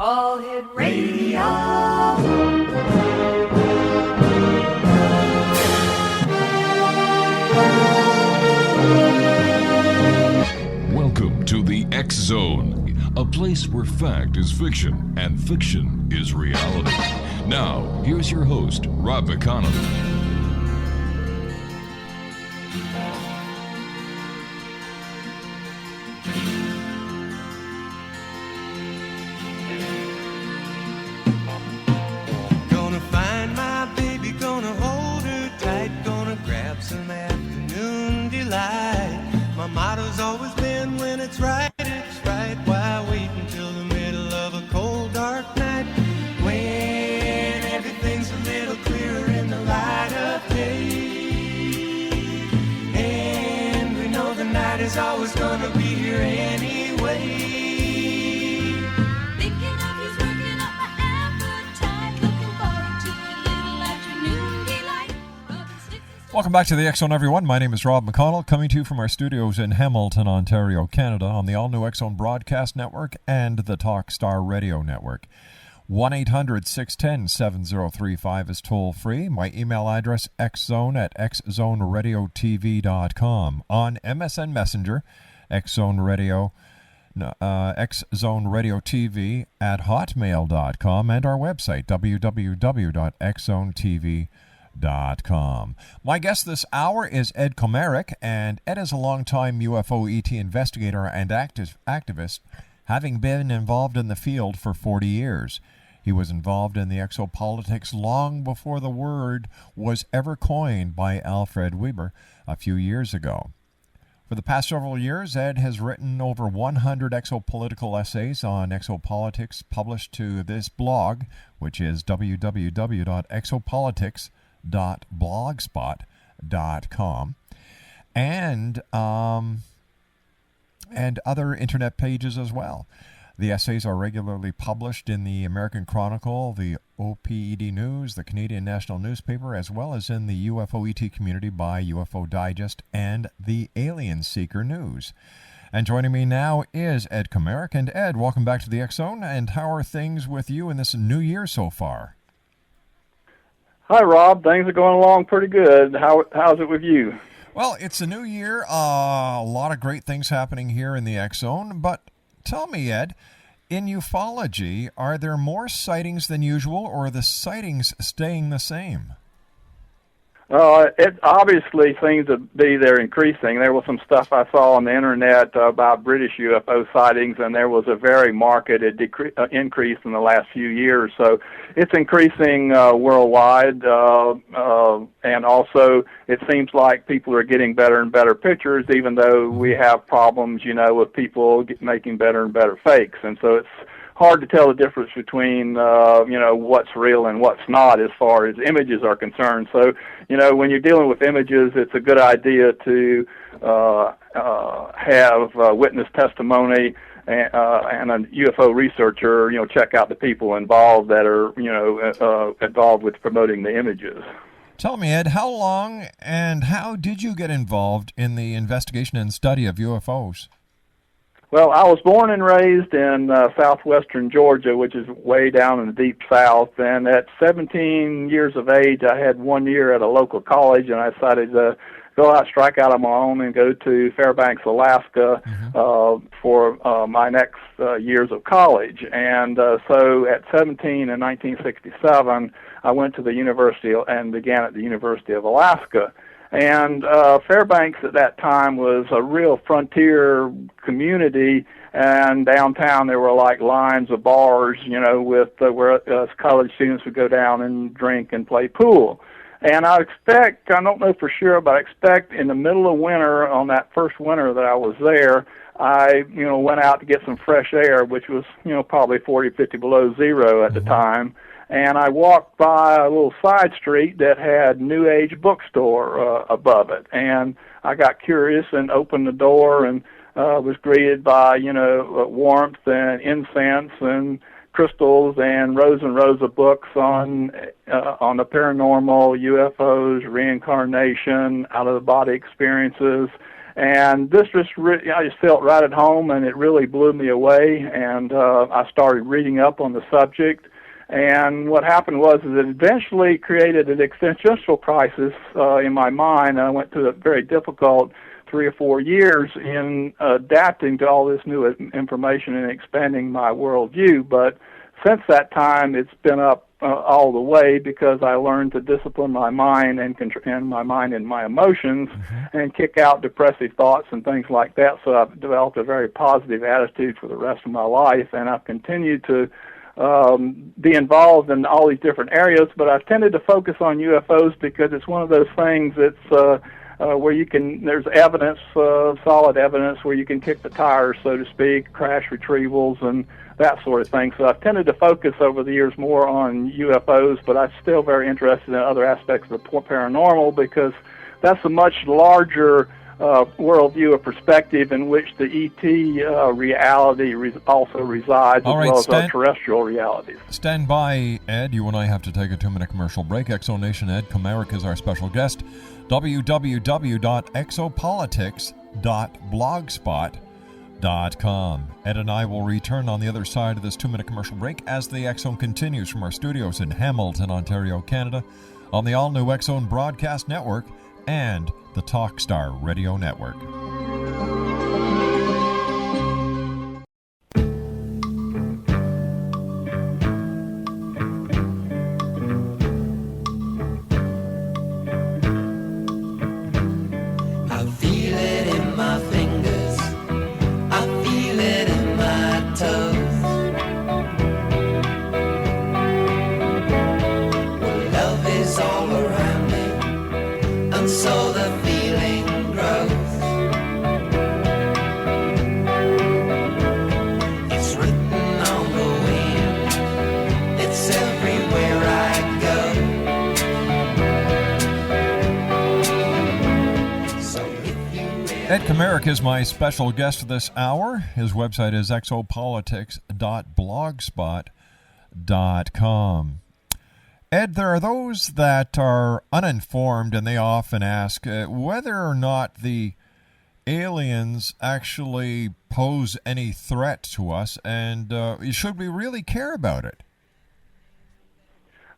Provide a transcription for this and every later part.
All Hit Radio. Welcome to the X Zone, a place where fact is fiction and fiction is reality. Now, here's your host, Rob McConnell. Gonna find my baby, gonna hold her tight, gonna grab some afternoon delight. My motto's always been, when it's right, why wait until the middle of a cold, dark night, when everything's a little clearer in the light of day, and we know the night is always gonna be here anyway. Thinking of you's working up my appetite, looking forward to a little afternoon delight. Welcome back to the X Zone, everyone. My name is Rob McConnell, coming to you from our studios in Hamilton, Ontario, Canada, on the all-new X Zone Broadcast Network and the Talkstar Radio Network. 1-800-610-7035 is toll-free. My email address, xzone@xzoneradiotv.com. On MSN Messenger, xzoneradiotv @hotmail.com, and our website, www.xzonetv.com. My guest this hour is Ed KOMAREK, and Ed is a longtime UFO ET investigator and activist, having been involved in the field for 40 years. He was involved in the exopolitics long before the word was ever coined by Alfred Weber a few years ago. For the past several years, Ed has written over 100 exopolitical essays on exopolitics published to this blog, which is www.exopolitics.blogspot.com, and other internet pages as well. The essays are regularly published in the American Chronicle, the OPED News, the Canadian National Newspaper, as well as in the UFO ET community by UFO Digest and the Alien Seeker News. And joining me now is Ed KOMAREK. And Ed, welcome back to the X Zone. And how are things with you in this new year so far? Hi, Rob. Things are going along pretty good. How's it with you? Well, it's a new year. A lot of great things happening here in the X Zone. But tell me, Ed, in ufology, are there more sightings than usual, or are the sightings staying the same? It obviously seems to be they're increasing. There was some stuff I saw on the internet about British UFO sightings, and there was a very marked increase in the last few years. So it's increasing worldwide, and also it seems like people are getting better and better pictures, even though we have problems, with people making better and better fakes. And so it's hard to tell the difference between, what's real and what's not as far as images are concerned. So, when you're dealing with images, it's a good idea to have witness testimony and a UFO researcher, check out the people involved that are, involved with promoting the images. Tell me, Ed, how long and how did you get involved in the investigation and study of UFOs? Well, I was born and raised in southwestern Georgia, which is way down in the deep south, and at 17 years of age, I had 1 year at a local college, and I decided to go out, strike out on my own, and go to Fairbanks, Alaska for my next years of college. And so at 17 in 1967, I went to the university and began at the University of Alaska. And Fairbanks at that time was a real frontier community, and downtown there were like lines of bars, with where college students would go down and drink and play pool. And I don't know for sure, but I expect in the middle of winter, on that first winter that I was there, I, went out to get some fresh air, which was, probably 40, 50 below zero at the time. And I walked by a little side street that had New Age bookstore above it. And I got curious and opened the door and was greeted by, warmth and incense and crystals and rows of books on the paranormal, UFOs, reincarnation, out-of-the-body experiences. And this just I just felt right at home, and it really blew me away. And I started reading up on the subject. And what happened was is it eventually created an existential crisis in my mind. I went through a very difficult 3 or 4 years in adapting to all this new information and expanding my worldview. But since that time, it's been up all the way, because I learned to discipline my mind and my mind and my emotions, and kick out depressive thoughts and things like that. So I've developed a very positive attitude for the rest of my life, and I've continued to be involved in all these different areas. But I've tended to focus on UFOs because it's one of those things that's where you can, there's evidence, solid evidence, where you can kick the tires, so to speak, crash retrievals and that sort of thing. So I've tended to focus over the years more on UFOs, but I'm still very interested in other aspects of the paranormal, because that's a much larger worldview or perspective in which the ET reality also resides, All as right, well as our terrestrial realities. Stand by, Ed. You and I have to take a 2-minute commercial break. Exonation Ed KOMAREK is our special guest. www.exopolitics.blogspot.com. Ed and I will return on the other side of this 2-minute commercial break as the X Zone continues from our studios in Hamilton, Ontario, Canada, on the all-new X Zone Broadcast Network and the Talkstar Radio Network. I feel it in my fingers, I feel it in my toes. Well, love is all around me, and so the feeling grows. It's written on the wind, it's everywhere I go. So if you Ed KOMAREK is my special guest this hour. His website is exopolitics.blogspot.com. Ed, there are those that are uninformed, and they often ask whether or not the aliens actually pose any threat to us, and should we really care about it?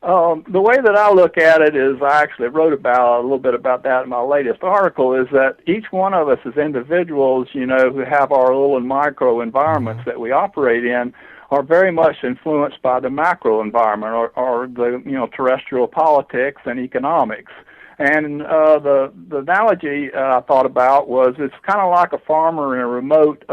The way that I look at it is, I actually wrote about a little bit about that in my latest article, is that each one of us as individuals, who have our little and micro environments that we operate in, are very much influenced by the macro environment, or the terrestrial politics and economics. And the analogy I thought about was, it's kind of like a farmer in a remote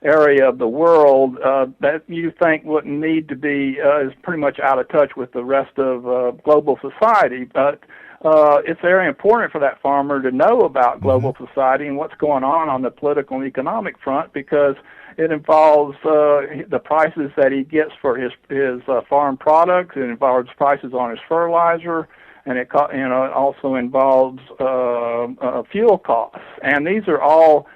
area of the world that you think wouldn't need to be, is pretty much out of touch with the rest of global society. But it's very important for that farmer to know about global society and what's going on the political and economic front, because it involves the prices that he gets for his farm products. It involves prices on his fertilizer, and it also involves fuel costs. And these are all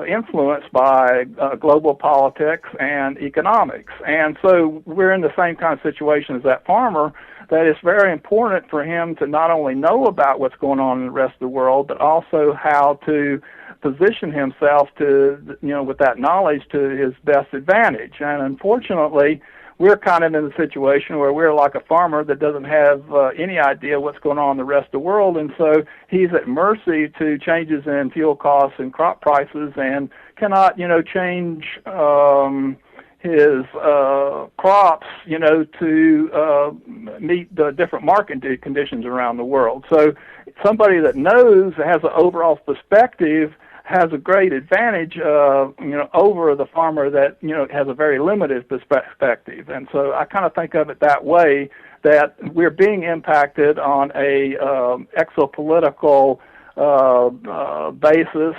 influenced by global politics and economics. And so we're in the same kind of situation as that farmer, that it's very important for him to not only know about what's going on in the rest of the world, but also how to position himself to, with that knowledge, to his best advantage. And unfortunately, we're kind of in a situation where we're like a farmer that doesn't have any idea what's going on in the rest of the world, and so he's at mercy to changes in fuel costs and crop prices, and cannot, change his crops, to meet the different market conditions around the world. So somebody that knows, has an overall perspective, has a great advantage, over the farmer that, has a very limited perspective. And so I kind of think of it that way, that we're being impacted on a exopolitical basis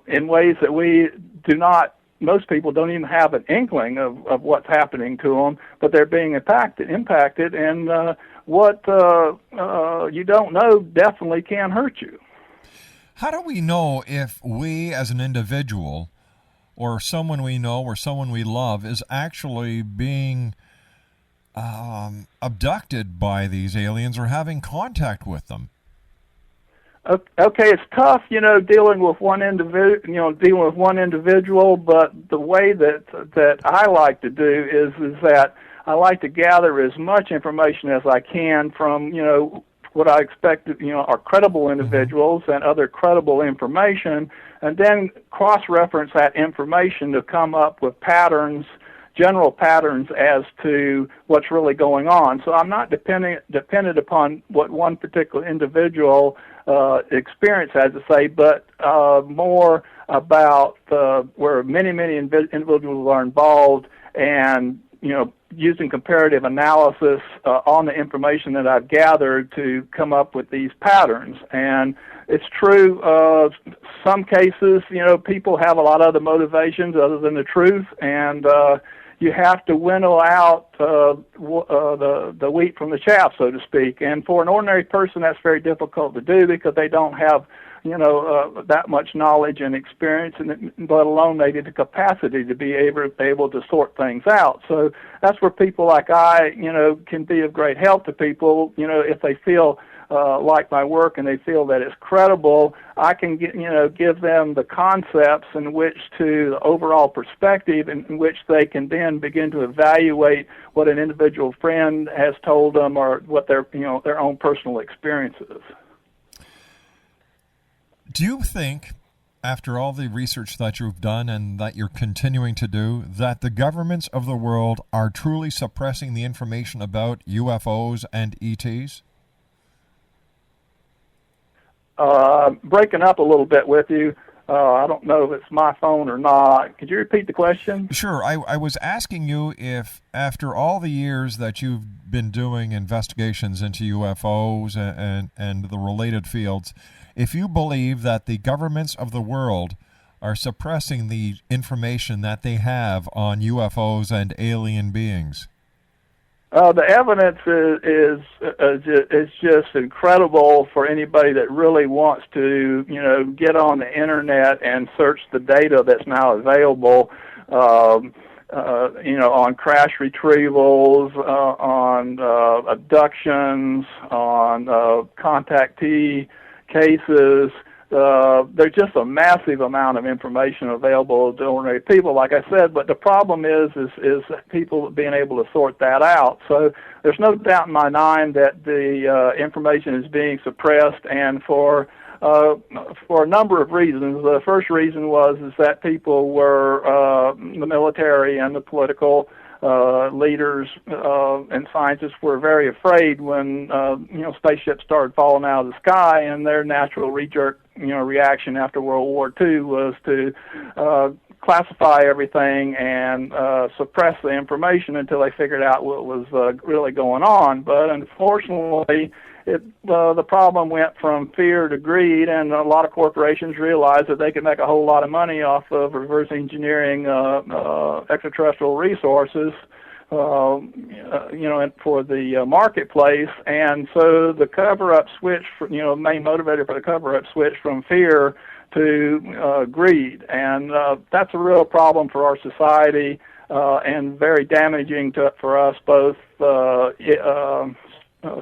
in ways that we do not, most people don't even have an inkling of what's happening to them, but they're being impacted, and what you don't know definitely can hurt you. How do we know if we as an individual, or someone we know, or someone we love, is actually being abducted by these aliens or having contact with them? Okay, it's tough, dealing with one individual, but the way that I like to do is that I like to gather as much information as I can from, what I expect, are credible individuals and other credible information, and then cross-reference that information to come up with patterns, general patterns as to what's really going on. So I'm not dependent upon what one particular individual experience has to say, but more about where many individuals are involved, and using comparative analysis on the information that I've gathered to come up with these patterns. And it's true, some cases, people have a lot of other motivations other than the truth, and you have to winnow out the wheat from the chaff, so to speak. And for an ordinary person, that's very difficult to do because they don't have, that much knowledge and experience, and let alone maybe the capacity to be able to sort things out. So that's where people like I, can be of great help to people. If they feel like my work and they feel that it's credible, I can give them the concepts in which the overall perspective in which they can then begin to evaluate what an individual friend has told them or what their own personal experience is. Do you think, after all the research that you've done and that you're continuing to do, that the governments of the world are truly suppressing the information about UFOs and ETs? Breaking up a little bit with you. I don't know if it's my phone or not. Could you repeat the question? Sure. I was asking you if, after all the years that you've been doing investigations into UFOs and the related fields, if you believe that the governments of the world are suppressing the information that they have on UFOs and alien beings. The evidence is just incredible for anybody that really wants to, get on the internet and search the data that's now available, on crash retrievals, on abductions, on contactee cases. There's just a massive amount of information available to ordinary people, like I said, but the problem is people being able to sort that out. So there's no doubt in my mind that the information is being suppressed, and for a number of reasons. The first reason is that people were, the military and the political leaders and scientists were very afraid when spaceships started falling out of the sky, and their natural reaction after World War II was to classify everything and suppress the information until they figured out what was really going on. But unfortunately, the problem went from fear to greed, and a lot of corporations realized that they could make a whole lot of money off of reverse engineering extraterrestrial resources, for the marketplace. And so the cover-up switch, main motivator for the cover-up switch from fear to greed, and that's a real problem for our society and very damaging for us both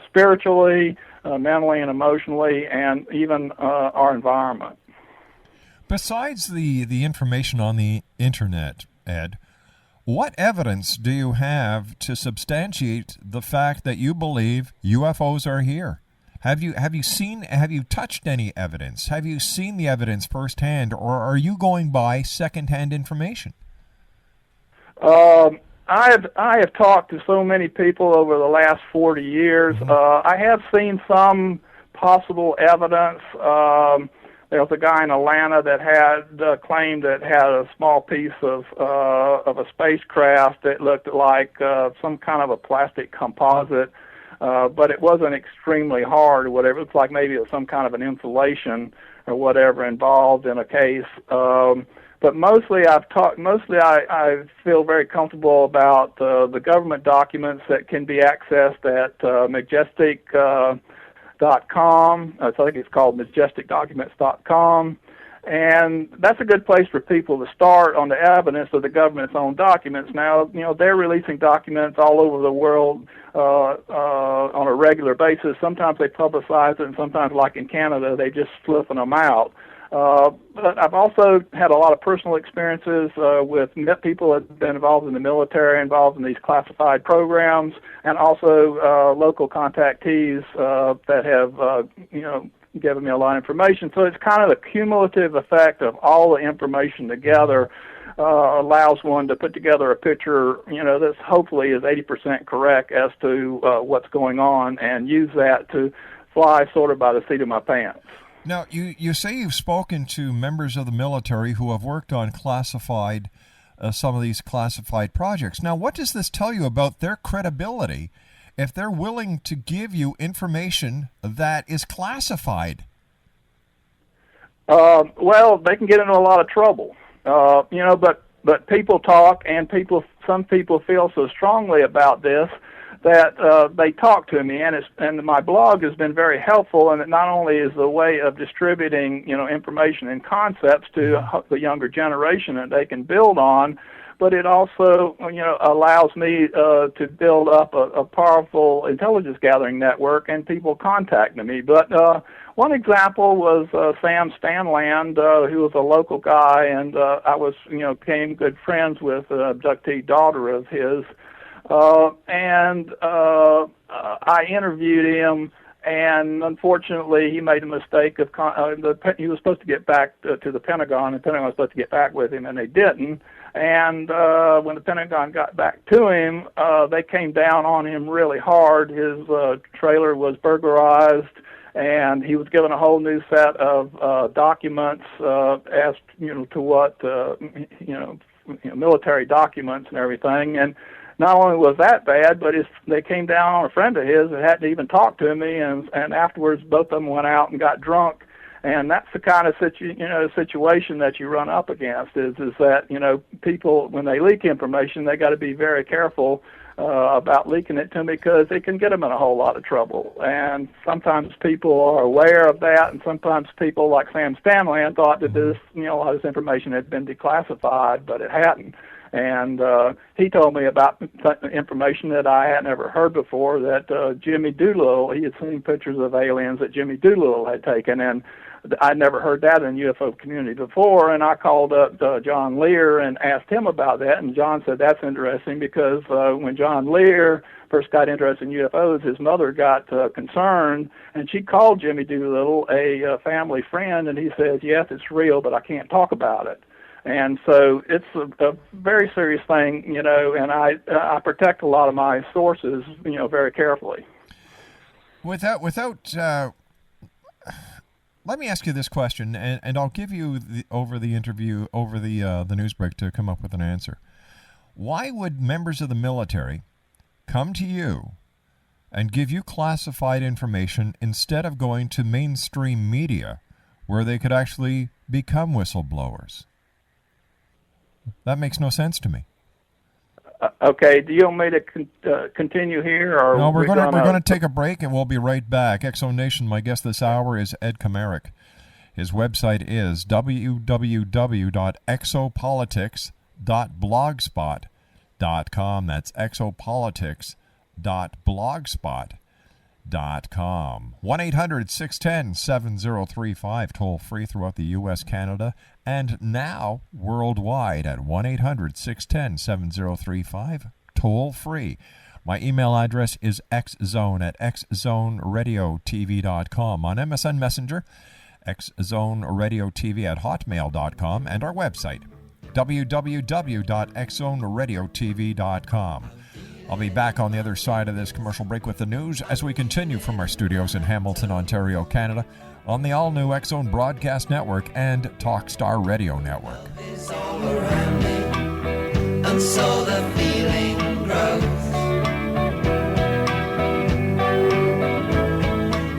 spiritually, mentally, and emotionally, and even our environment. Besides the information on the internet, Ed, what evidence do you have to substantiate the fact that you believe UFOs are here? Have you touched any evidence? Have you seen the evidence firsthand, or are you going by secondhand information? I have talked to so many people over the last 40 years. I have seen some possible evidence. There was a guy in Atlanta that had claimed that had a small piece of a spacecraft that looked like some kind of a plastic composite, but it wasn't extremely hard or whatever. It looked like maybe it was some kind of an insulation or whatever involved in a case. But mostly I feel very comfortable about the government documents that can be accessed at majestic.com. I think it's called majesticdocuments.com. And that's a good place for people to start on the evidence of the government's own documents. Now, they're releasing documents all over the world on a regular basis. Sometimes they publicize it, and sometimes, like in Canada, they just flipping them out. But I've also had a lot of personal experiences with people that have been involved in the military, involved in these classified programs, and also local contactees that have, given me a lot of information. So it's kind of the cumulative effect of all the information together allows one to put together a picture, that hopefully is 80% correct as to what's going on, and use that to fly sort of by the seat of my pants. Now, you say you've spoken to members of the military who have worked on classified, some of these classified projects. Now, what does this tell you about their credibility if they're willing to give you information that is classified? Well, they can get into a lot of trouble, but people talk, and some people feel so strongly about this that they talk to me, and my blog has been very helpful, and it not only is a way of distributing information and concepts to the younger generation that they can build on, but it also allows me to build up a powerful intelligence gathering network, and people contacting me. But one example was Sam Stanland, who was a local guy, and I became good friends with an abductee daughter of his. I interviewed him, and unfortunately he made a mistake of he was supposed to get back to the Pentagon, and the Pentagon was supposed to get back with him, and they didn't. And when the Pentagon got back to him, they came down on him really hard. His trailer was burglarized, and he was given a whole new set of documents as to what military documents and everything. And not only was that bad, but they came down on a friend of his that hadn't even talked to me, and afterwards both of them went out and got drunk. And that's the kind of situation that you run up against is that people, when they leak information, they got to be very careful about leaking it to me, because it can get them in a whole lot of trouble. And sometimes people are aware of that, and sometimes people like Sam Stanland thought that a lot of this information had been declassified, but it hadn't. And he told me about information that I had never heard before, that Jimmy Doolittle, he had seen pictures of aliens that Jimmy Doolittle had taken, and I'd never heard that in the UFO community before. And I called up John Lear and asked him about that, and John said that's interesting, because when John Lear first got interested in UFOs, his mother got concerned, and she called Jimmy Doolittle a family friend, and he says, yes, it's real, but I can't talk about it. And so it's a very serious thing, and I protect a lot of my sources, very carefully. Let me ask you this question, and I'll give you over the news break to come up with an answer. Why would members of the military come to you and give you classified information instead of going to mainstream media where they could actually become whistleblowers? That makes no sense to me. Okay, do you want me to continue here? Or no, we're going to take a break, and we'll be right back. Exo Nation, my guest this hour is Ed KOMAREK. His website is www.exopolitics.blogspot.com. That's exopolitics.blogspot.com. 1-800-610-7035, toll free throughout the U.S., Canada, and now worldwide at 1-800-610-7035, toll free. My email address is xzone@xzoneradiotv.com. On MSN Messenger, xzoneradiotv@hotmail.com, and our website, www.xzoneradiotv.com. I'll be back on the other side of this commercial break with the news as we continue from our studios in Hamilton, Ontario, Canada, on the all-new X-Zone Broadcast Network and Talkstar Radio Network. Is all around me, and so the feeling grows.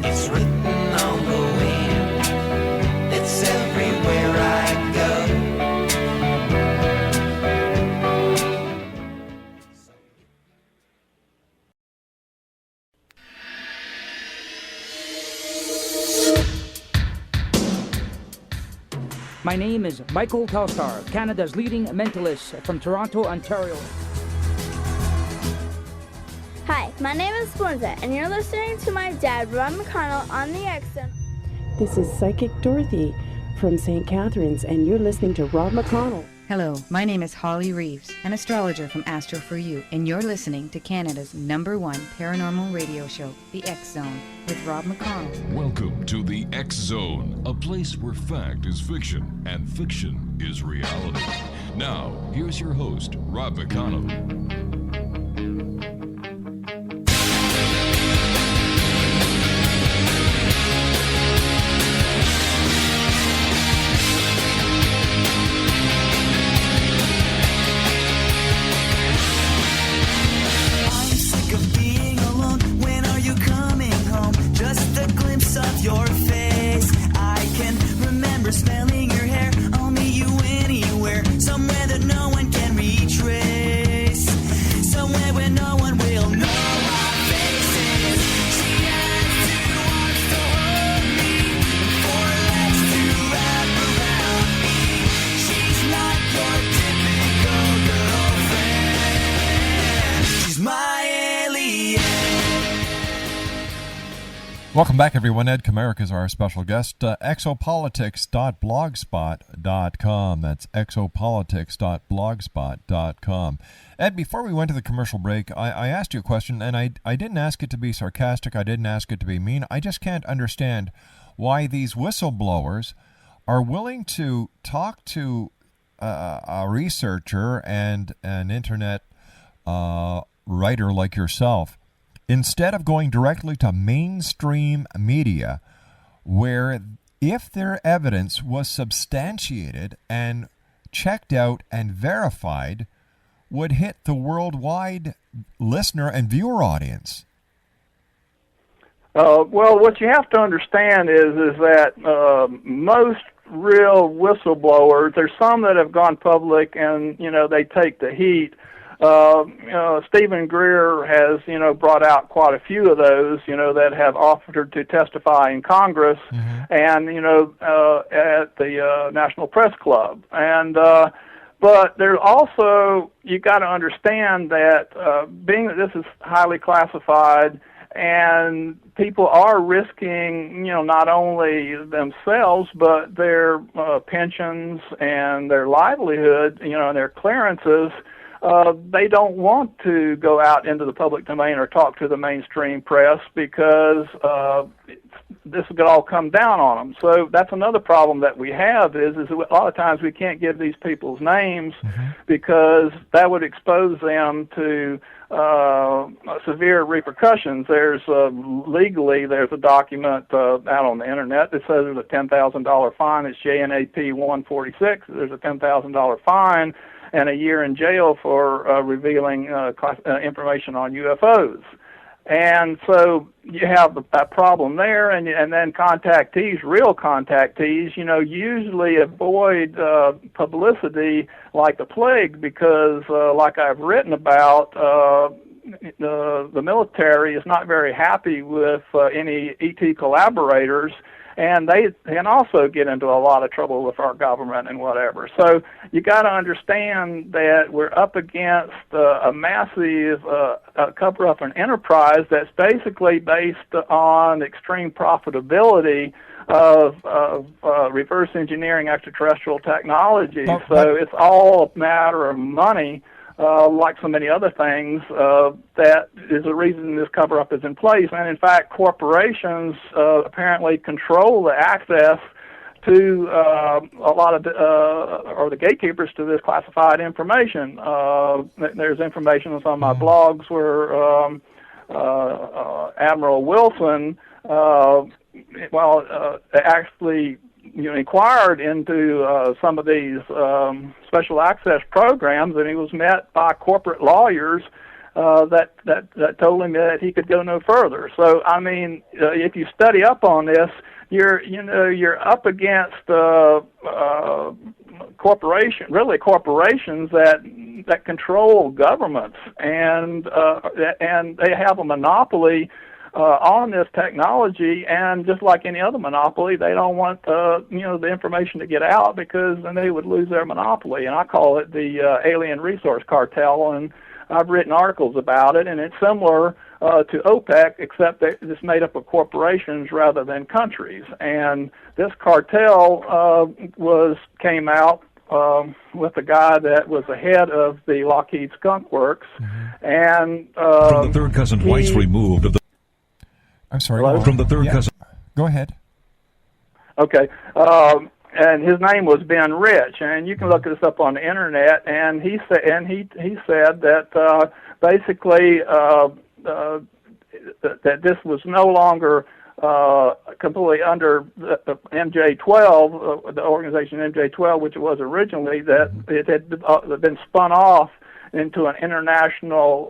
It's written on the wind, it's everywhere I go. My name is Michael Telstar, Canada's leading mentalist from Toronto, Ontario. Hi, my name is Spoonza, and you're listening to my dad, Ron McConnell, on the X-Zone. This is Psychic Dorothy from St. Catharines, and you're listening to Rob McConnell. Hello, my name is Holly Reeves, an astrologer from Astro For You, and you're listening to Canada's #1 paranormal radio show, The X Zone, with Rob McConnell. Welcome to The X Zone, a place where fact is fiction and fiction is reality. Now, here's your host, Rob McConnell. Your face, I can remember smelling your hair. I'll meet you anywhere, somewhere that no one can retrace, somewhere where no one will know our faces. She has two arms to hold me, 4 legs to wrap around me. She's not your typical girlfriend, she's my alien. Welcome back, everyone. Ed KOMAREK is our special guest. Exopolitics.blogspot.com. That's exopolitics.blogspot.com. Ed, before we went to the commercial break, I asked you a question, and I didn't ask it to be sarcastic. I didn't ask it to be mean. I just can't understand why these whistleblowers are willing to talk to a researcher and an internet writer like yourself, instead of going directly to mainstream media, where if their evidence was substantiated and checked out and verified, would hit the worldwide listener and viewer audience? Well, what you have to understand is that most real whistleblowers, there's some that have gone public and, they take the heat. Stephen Greer has, brought out quite a few of those, that have offered to testify in Congress and, at the National Press Club. And, but there's also, you got to understand that being that this is highly classified and people are risking, not only themselves, but their pensions and their livelihood, and their clearances. They don't want to go out into the public domain or talk to the mainstream press because this could all come down on them. So that's another problem that we have is a lot of times we can't give these people's names because that would expose them to severe repercussions. There's legally there's a document out on the internet that says there's a $10,000 fine. It's JNAP 146. There's a $10,000 fine and a year in jail for revealing information on UFOs. And so you have that problem there, and then contactees, real contactees, usually avoid publicity like the plague because, like I've written about, the military is not very happy with any ET collaborators, and they can also get into a lot of trouble with our government and whatever. So you got to understand that we're up against a massive cover-up and enterprise that's basically based on extreme profitability of reverse engineering extraterrestrial technology. So it's all a matter of money. Like so many other things, that is the reason this cover-up is in place. And in fact, corporations apparently control the access to a lot of, or the gatekeepers to this classified information. There's information on some of my blogs where Admiral Wilson, actually inquired into some of these special access programs, and he was met by corporate lawyers that told him that he could go no further. So, I mean, if you study up on this, you're up against corporations that control governments, and they have a monopoly on this technology, and just like any other monopoly, they don't want the information to get out, because then they would lose their monopoly. And I call it the alien resource cartel, and I've written articles about it, and it's similar to OPEC, except that it's made up of corporations rather than countries. And this cartel came out with a guy that was the head of the Lockheed Skunk Works, and from the third cousin White's removed of the. I'm sorry. Hello? From the third cousin. Go ahead. Okay. And his name was Ben Rich, and you can look this up on the internet. And he said, he said that basically that this was no longer completely under the MJ12, the organization MJ12, which it was originally. That it had been spun off into an international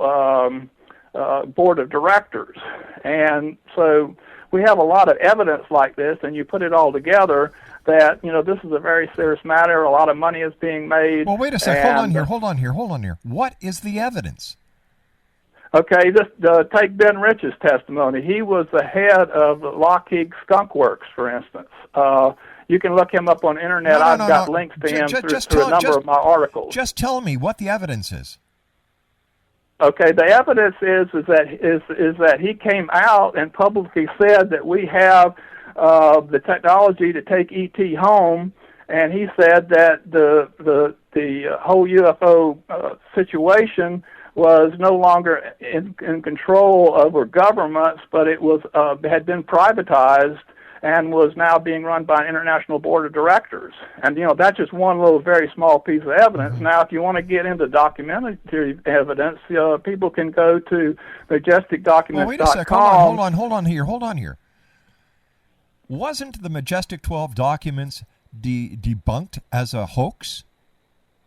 board of directors, and so we have a lot of evidence like this, and you put it all together that, this is a very serious matter. A lot of money is being made. Well, wait a sec. Hold on here. What is the evidence? Okay, take Ben Rich's testimony. He was the head of the Lockheed Skunk Works, for instance. You can look him up on the internet. I've got links to him through a number of my articles. Just tell me what the evidence is. Okay, the evidence is that he came out and publicly said that we have the technology to take ET home, and he said that the whole UFO situation was no longer in control over governments, but it was had been privatized and was now being run by an international board of directors. And, that's just one little very small piece of evidence. Now, if you want to get into documentary evidence, people can go to majesticdocuments.com. Well, wait a sec. Hold on here. Wasn't the Majestic 12 documents debunked as a hoax?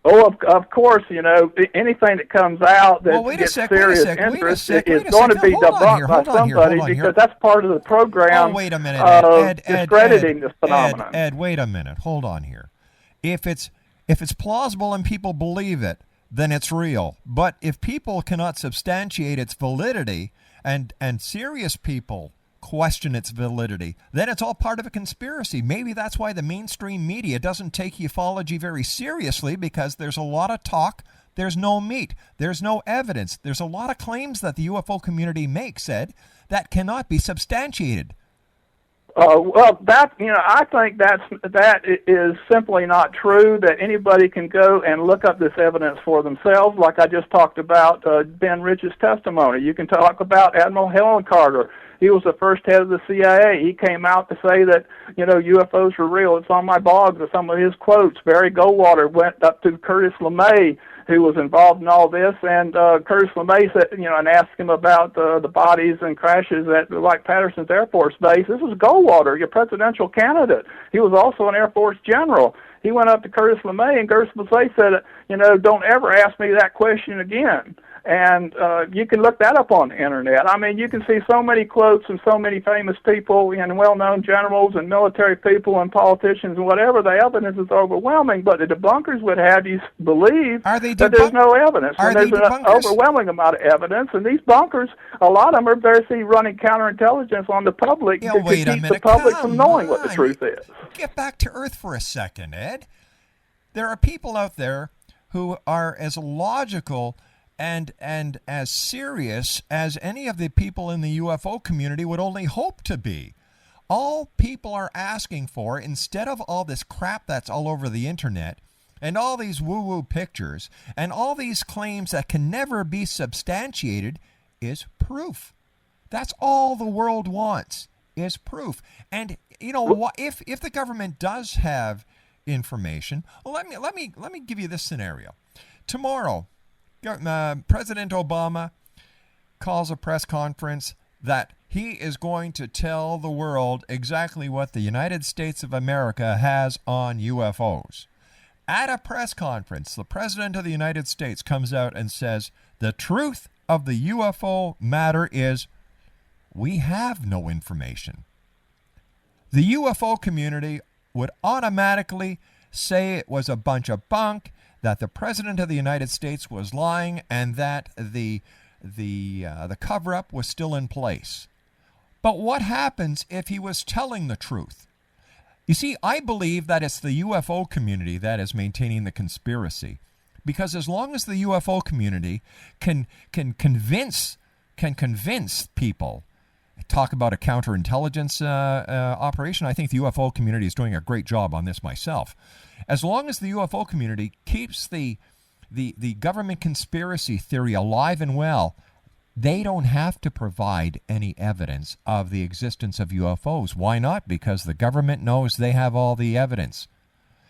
Oh, of course, anything that comes out that gets serious interest is going to be debunked by somebody, because that's part of the program. Oh, wait a minute, Ed, discrediting this phenomenon. Ed, wait a minute. Hold on here. If it's plausible and people believe it, then it's real. But if people cannot substantiate its validity, and serious people question its validity, then it's all part of a conspiracy. Maybe that's why the mainstream media doesn't take ufology very seriously, because there's a lot of talk, there's no meat, there's no evidence. There's a lot of claims that the UFO community makes, Ed, that cannot be substantiated. Well, I think that is simply not true, that anybody can go and look up this evidence for themselves. Like I just talked about Ben Rich's testimony. You can talk about Admiral Helen Carter. He was the first head of the CIA. He came out to say that, UFOs were real. It's on my blog, some of his quotes. Barry Goldwater went up to Curtis LeMay, who was involved in all this, and Curtis LeMay said, and asked him about the bodies and crashes at Wright-Patterson's Air Force Base. This was Goldwater, your presidential candidate. He was also an Air Force general. He went up to Curtis LeMay, and Curtis LeMay said, don't ever ask me that question again. And you can look that up on the internet. I mean, you can see so many quotes and so many famous people and well-known generals and military people and politicians and whatever. The evidence is overwhelming, but the debunkers would have you believe that there's no evidence. And there's an overwhelming amount of evidence. And these bunkers, a lot of them are basically running counterintelligence on the public to keep the public from knowing what the truth is. Get back to earth for a second, Ed. There are people out there who are as logical and as serious as any of the people in the UFO community would only hope to be. All people are asking for, instead of all this crap that's all over the internet, and all these woo-woo pictures, and all these claims that can never be substantiated, is proof. That's all the world wants, is proof. And, if the government does have information, let me give you this scenario. Tomorrow, President Obama calls a press conference that he is going to tell the world exactly what the United States of America has on UFOs. At a press conference, the President of the United States comes out and says, the truth of the UFO matter is we have no information. The UFO community would automatically say it was a bunch of bunk, that the President of the United States was lying, and that the cover-up was still in place. But what happens if he was telling the truth? You see, I believe that it's the UFO community that is maintaining the conspiracy. Because as long as the UFO community can convince people, talk about a counterintelligence operation, I think the UFO community is doing a great job on this myself. As long as the UFO community keeps the government conspiracy theory alive and well, they don't have to provide any evidence of the existence of UFOs. Why not? Because the government knows they have all the evidence.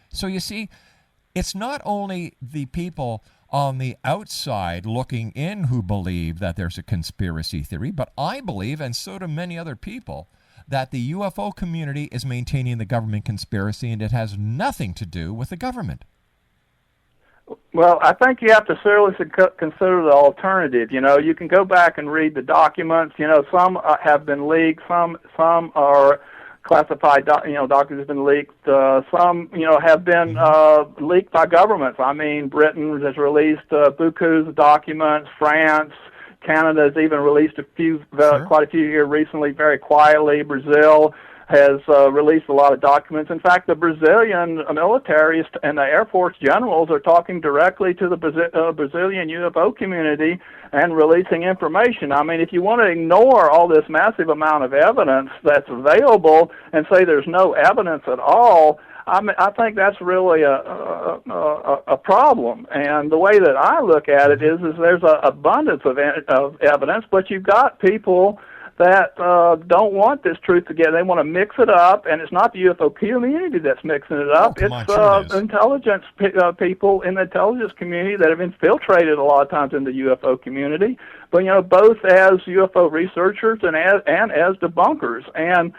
So you see, it's not only the people on the outside looking in who believe that there's a conspiracy theory, but I believe, and so do many other people, that the UFO community is maintaining the government conspiracy, and it has nothing to do with the government. Well, I think you have to seriously consider the alternative. You know, you can go back and read the documents. You know, some have been leaked, some are classified, documents have been leaked. Some, have been leaked by governments. I mean, Britain has released beaucoup documents. France, Canada has even released quite a few here recently, very quietly. Brazil has released a lot of documents. In fact, the Brazilian military and the Air Force generals are talking directly to the Brazilian UFO community and releasing information. I mean, if you want to ignore all this massive amount of evidence that's available and say there's no evidence at all, I think that's really a problem. And the way that I look at it is there's an abundance of evidence, but you've got people that don't want this truth to get. They want to mix it up, and it's not the UFO community that's mixing it up. It's intelligence people in the intelligence community that have infiltrated a lot of times in the UFO community, but both as UFO researchers and as debunkers. And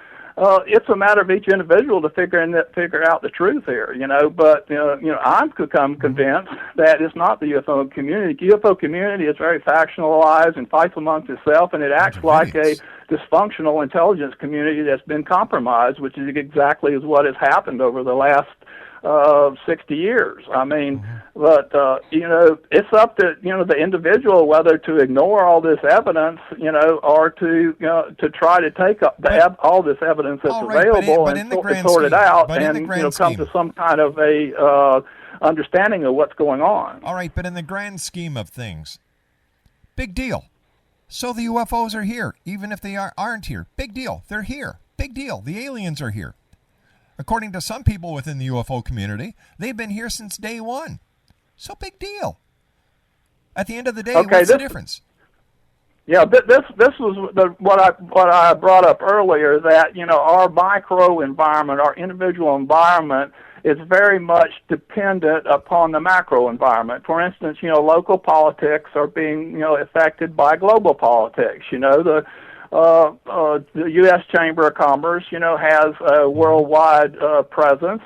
it's a matter of each individual to figure out the truth here, But I'm become convinced that it's not the UFO community. The UFO community is very factionalized and fights amongst itself, and it acts like a dysfunctional intelligence community that's been compromised, which is exactly what has happened over the last 60 years. I mean, but it's up to the individual whether to ignore all this evidence, or to try to take up all this evidence that's available and sort it out and come to some kind of a understanding of what's going on. All right, but in the grand scheme of things, big deal. So the UFOs are here, even if they aren't here. Big deal. They're here. Big deal. The aliens are here. According to some people within the UFO community, they've been here since day one. So big deal. At the end of the day, what's the difference? Yeah, this was what I brought up earlier, that our micro environment, our individual environment, is very much dependent upon the macro environment. For instance, local politics are being affected by global politics. The U.S. Chamber of Commerce, has a worldwide presence,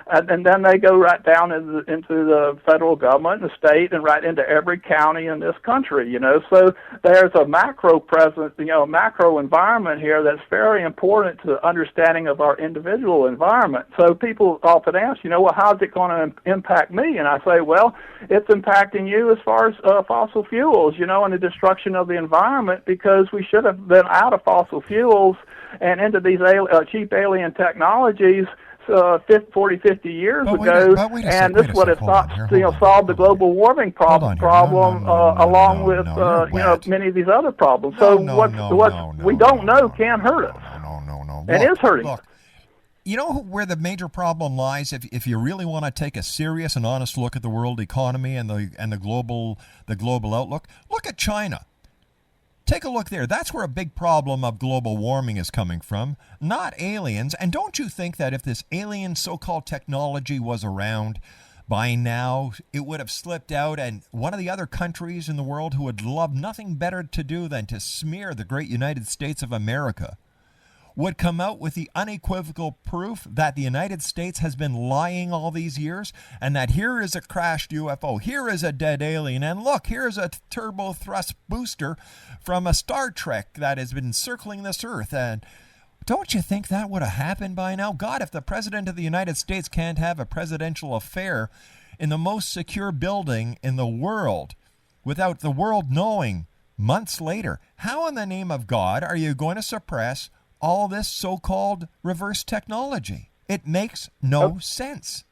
and then they go right down into the federal government and the state and right into every county in this country, So there's a macro presence, macro environment here that's very important to the understanding of our individual environment. So people often ask, well, how's it going to impact me? And I say, well, it's impacting you as far as fossil fuels, and the destruction of the environment, because we should have been out of fossil fuels and into these cheap alien technologies 40, 50 years ago, and this would have solved the global warming problem along with many of these other problems. So what we don't know can hurt us, and is hurting. Look, you know where the major problem lies? If you really want to take a serious and honest look at the world economy and the global outlook, look at China. Take a look there. That's where a big problem of global warming is coming from, not aliens. And don't you think that if this alien so-called technology was around by now, it would have slipped out, and one of the other countries in the world who would love nothing better to do than to smear the great United States of America would come out with the unequivocal proof that the United States has been lying all these years, and that here is a crashed UFO, here is a dead alien, and look, here's a turbo thrust booster from a Star Trek that has been circling this Earth. And don't you think that would have happened by now? God, if the President of the United States can't have a presidential affair in the most secure building in the world without the world knowing months later. How in the name of God are you going to suppress all this so-called reverse technology? It makes no sense.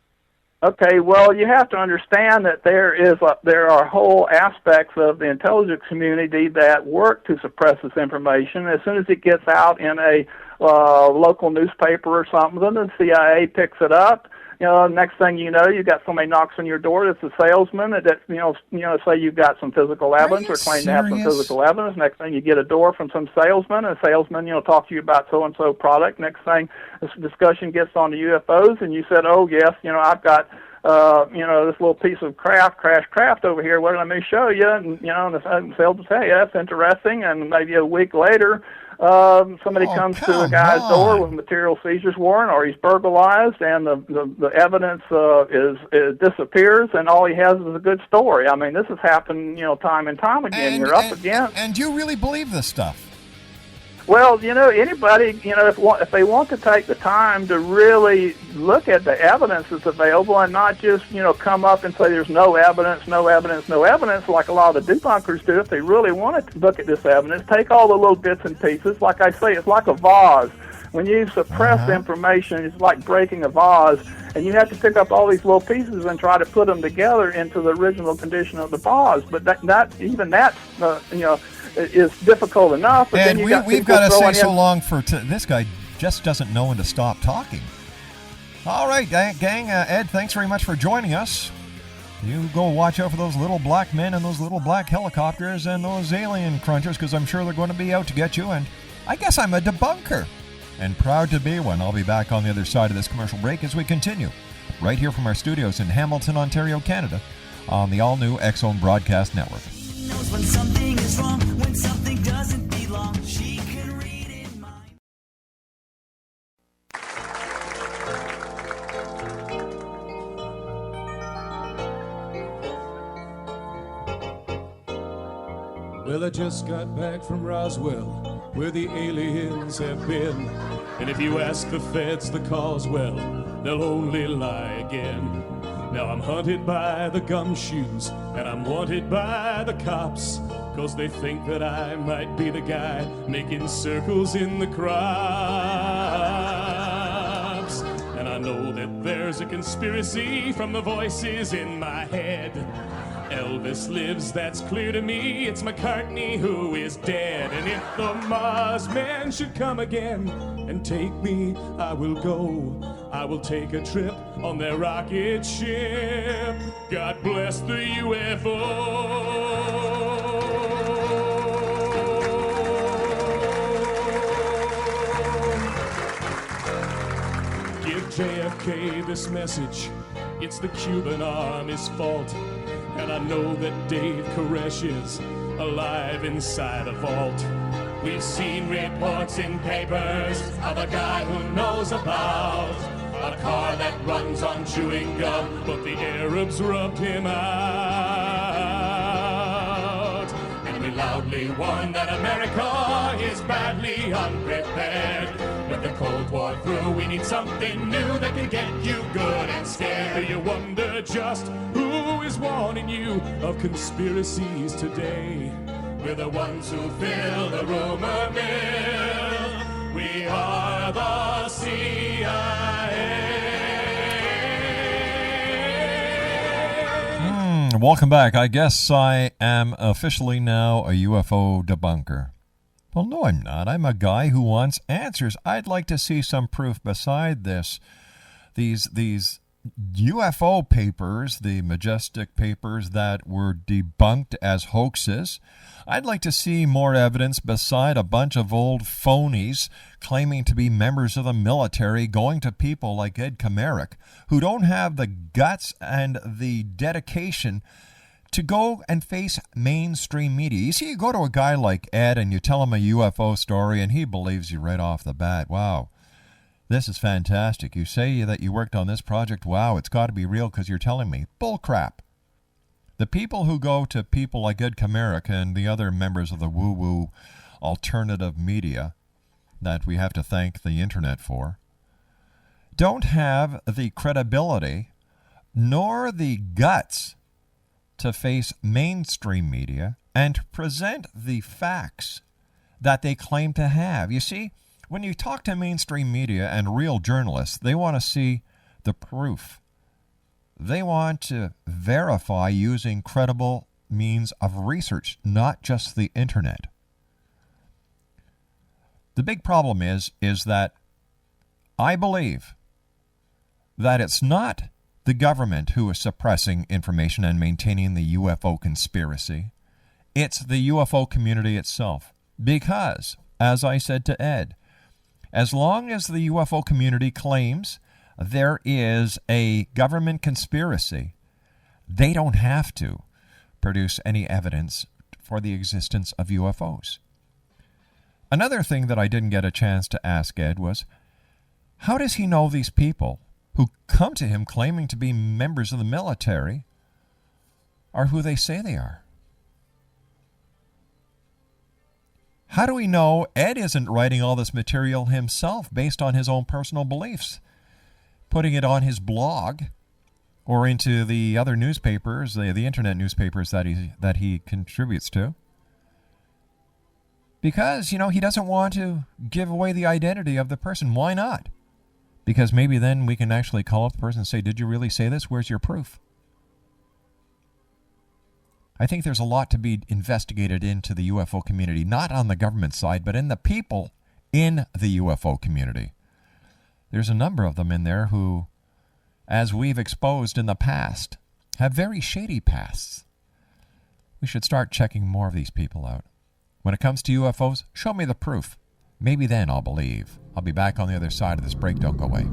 Okay, well, you have to understand that there are whole aspects of the intelligence community that work to suppress this information. As soon as it gets out in a local newspaper or something, then the CIA picks it up. Next thing you know, you got somebody knocks on your door that's a salesman that say you've got some physical evidence or claim to have some physical evidence. Next thing you get a door from some salesman, and a salesman, talk to you about so-and-so product. Next thing, this discussion gets on the UFOs, and you said, oh, yes, I've got, this little piece of crash craft over here. Well, let me show you. And, the salesman say, yeah, that's interesting. And maybe a week later, somebody comes to a guy's door with material seizures warrant, or he's burglarized, and the evidence disappears, and all he has is a good story. I mean, this has happened, time and time again. You're up against. And you really believe this stuff? Well, anybody, if they want to take the time to really look at the evidence that's available and not just, come up and say there's no evidence, like a lot of the debunkers do. If they really want to look at this evidence, take all the little bits and pieces. Like I say, it's like a vase. When you suppress information, it's like breaking a vase, and you have to pick up all these little pieces and try to put them together into the original condition of the vase. But that is difficult enough. But and then we've got to say so long for this guy just doesn't know when to stop talking. All right, gang. Ed, thanks very much for joining us. You go watch out for those little black men and those little black helicopters and those alien crunchers, because I'm sure they're going to be out to get you. And I guess I'm a debunker, and proud to be one. I'll be back on the other side of this commercial break as we continue right here from our studios in Hamilton, Ontario, Canada, on the all-new X-Zone Broadcast Network. Knows when something is wrong, when something doesn't belong. She can read in mind. Well, I just got back from Roswell, where the aliens have been. And if you ask the feds the cause, well, they'll only lie again. Now I'm hunted by the gumshoes, and I'm wanted by the cops, 'cause they think that I might be the guy making circles in the crops. And I know that there's a conspiracy from the voices in my head. Elvis lives, that's clear to me. It's McCartney who is dead. And if the Mars men should come again and take me, I will go. I will take a trip on their rocket ship. God bless the UFO. Give JFK this message. It's the Cuban Army's fault. And I know that Dave Koresh is alive inside a vault. We've seen reports in papers of a guy who knows about a car that runs on chewing gum, but the Arabs rubbed him out. And we loudly warn that America is badly unprepared. With the Cold War through, we need something new that can get you good and scared. You wonder just who is warning you of conspiracies today. We're the ones who fill the rumor mill. We are the CIA. Welcome back. I guess I am officially now a UFO debunker. Well, no, I'm not. I'm a guy who wants answers. I'd like to see some proof beside this. These UFO papers, the majestic papers that were debunked as hoaxes. I'd like to see more evidence beside a bunch of old phonies claiming to be members of the military going to people like Ed KOMAREK, who don't have the guts and the dedication to go and face mainstream media. You see, you go to a guy like Ed and you tell him a UFO story and he believes you right off the bat. Wow, this is fantastic. You say that you worked on this project. Wow, it's got to be real because you're telling me. Bull crap. The people who go to people like Ed KOMAREK and the other members of the woo-woo alternative media that we have to thank the internet for don't have the credibility nor the guts to face mainstream media and to present the facts that they claim to have. You see, when you talk to mainstream media and real journalists, they want to see the proof. They want to verify using credible means of research, not just the internet. The big problem is that I believe that it's not the government who is suppressing information and maintaining the UFO conspiracy. It's the UFO community itself. Because, as I said to Ed, as long as the UFO community claims there is a government conspiracy, they don't have to produce any evidence for the existence of UFOs. Another thing that I didn't get a chance to ask Ed was, how does he know these people who come to him claiming to be members of the military are who they say they are? How do we know Ed isn't writing all this material himself based on his own personal beliefs, putting it on his blog or into the other newspapers, the internet newspapers that he contributes to? Because, he doesn't want to give away the identity of the person. Why not? Because maybe then we can actually call up the person and say, did you really say this? Where's your proof? I think there's a lot to be investigated into the UFO community, not on the government side, but in the people in the UFO community. There's a number of them in there who, as we've exposed in the past, have very shady pasts. We should start checking more of these people out. When it comes to UFOs, show me the proof. Maybe then I'll believe. I'll be back on the other side of this break. Don't go away.